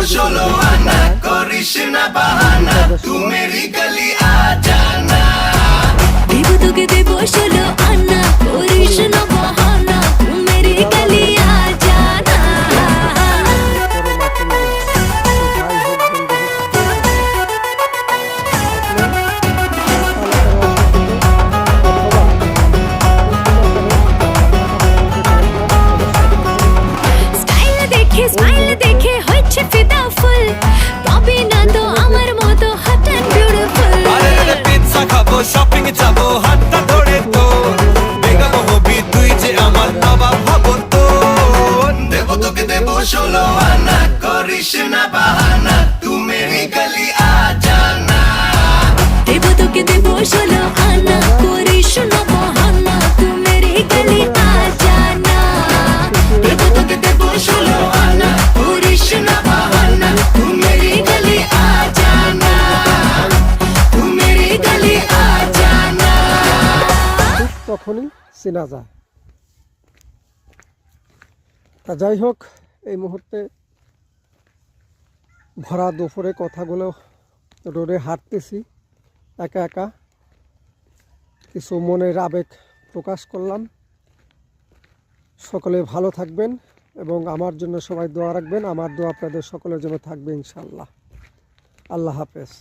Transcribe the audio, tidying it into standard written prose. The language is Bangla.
16 आना, करिस ना बहाना, तू मेरी गली आ जाना। देबो তোকে দেবো 16 আনা, করিস না বাহানা, তুই মেরি গলি আ জানা। স্মাইল দেখে হচ্ছে ফিদা ফুল, পাবি না তো আমার মতো হট এন্ড বিউটিফুল। আরে রে পিৎজা খাবো, শপিং যাবো, হাতটা ধরে তোর বেগম হবি তুই যে আমার নবাব হবো তোর। দেবো তোকে দেবো 16 আনা, করিস না বাহানা, তু মেরি গলি আ জানা। দেবো তোকে দেবো 16 আনা, করিস না বাহানা, তুই মেরি গলি আ জানা। দেবো তোকে দেবো 16 আনা, করিস না বাহানা, তু মেরি গলি আ জানা, তু মেরি গলি আ জানা। তখনই চেনা যায়। তা যাই হোক, এই মুহূর্তে ভরা দুপুরে কথাগুলো রোডে হাঁটতেছি একা একা, কিছু মনের আবেগ প্রকাশ করলাম। সকলে ভালো থাকবেন এবং আমার জন্য সবাই দোয়া রাখবেন। আমার দোয়া আপনাদের সকলের জন্য থাকবে ইনশাআল্লাহ। আল্লাহ হাফেজ।